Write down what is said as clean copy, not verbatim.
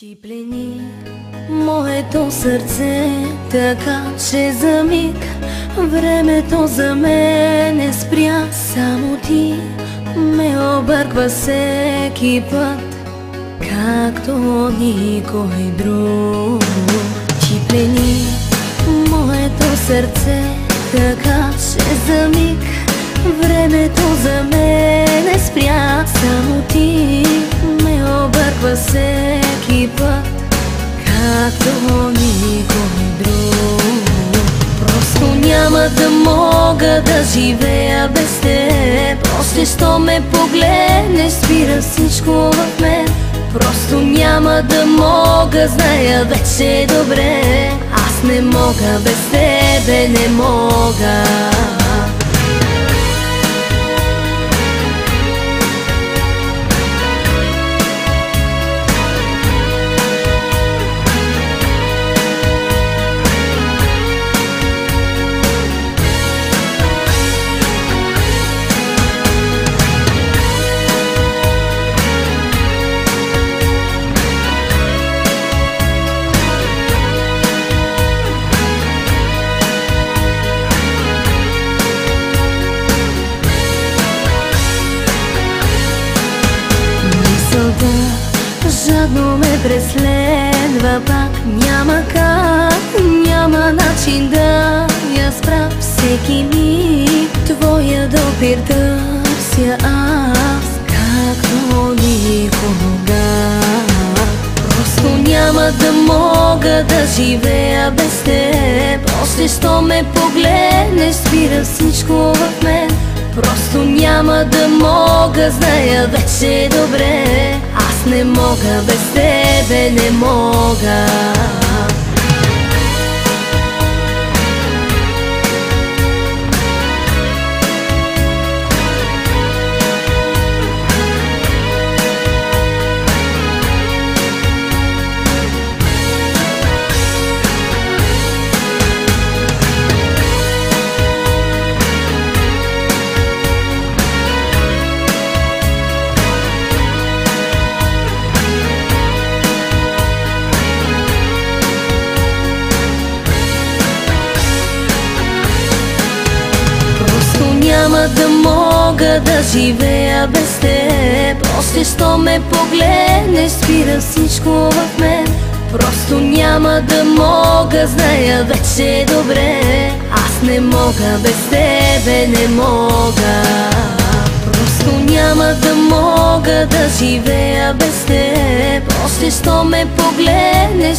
Ти плени моето сърце, така че за миг времето за мен спря. Само ти ме обърква всеки път, както никой друг. Ти плени моето сърце, така че за миг времето за мен спря. Само ти ме обърква всеки път, както никой друг. Просто няма да мога да живея без теб. Още що ме погледнеш, спира всичко в мен. Просто няма да мога, зная вече добре. Аз не мога без тебе, не мога. Жадно ме преследва пак. Няма как, няма начин да я спра. Всеки миг твоя допир търся аз, както никога. Просто няма да мога да живея без теб. Още що ме погледнеш, спира всичко в мен. Просто няма да мога, зная вече добре. Аз не мога без тебе, не мога. Няма да мога да живея без теб. Още що ме погледнеш, спира всичко в мен. Просто няма да мога, зная вече добре. Аз не мога без тебе, не мога. Просто няма да мога да живея без теб. Още що ме погледнеш,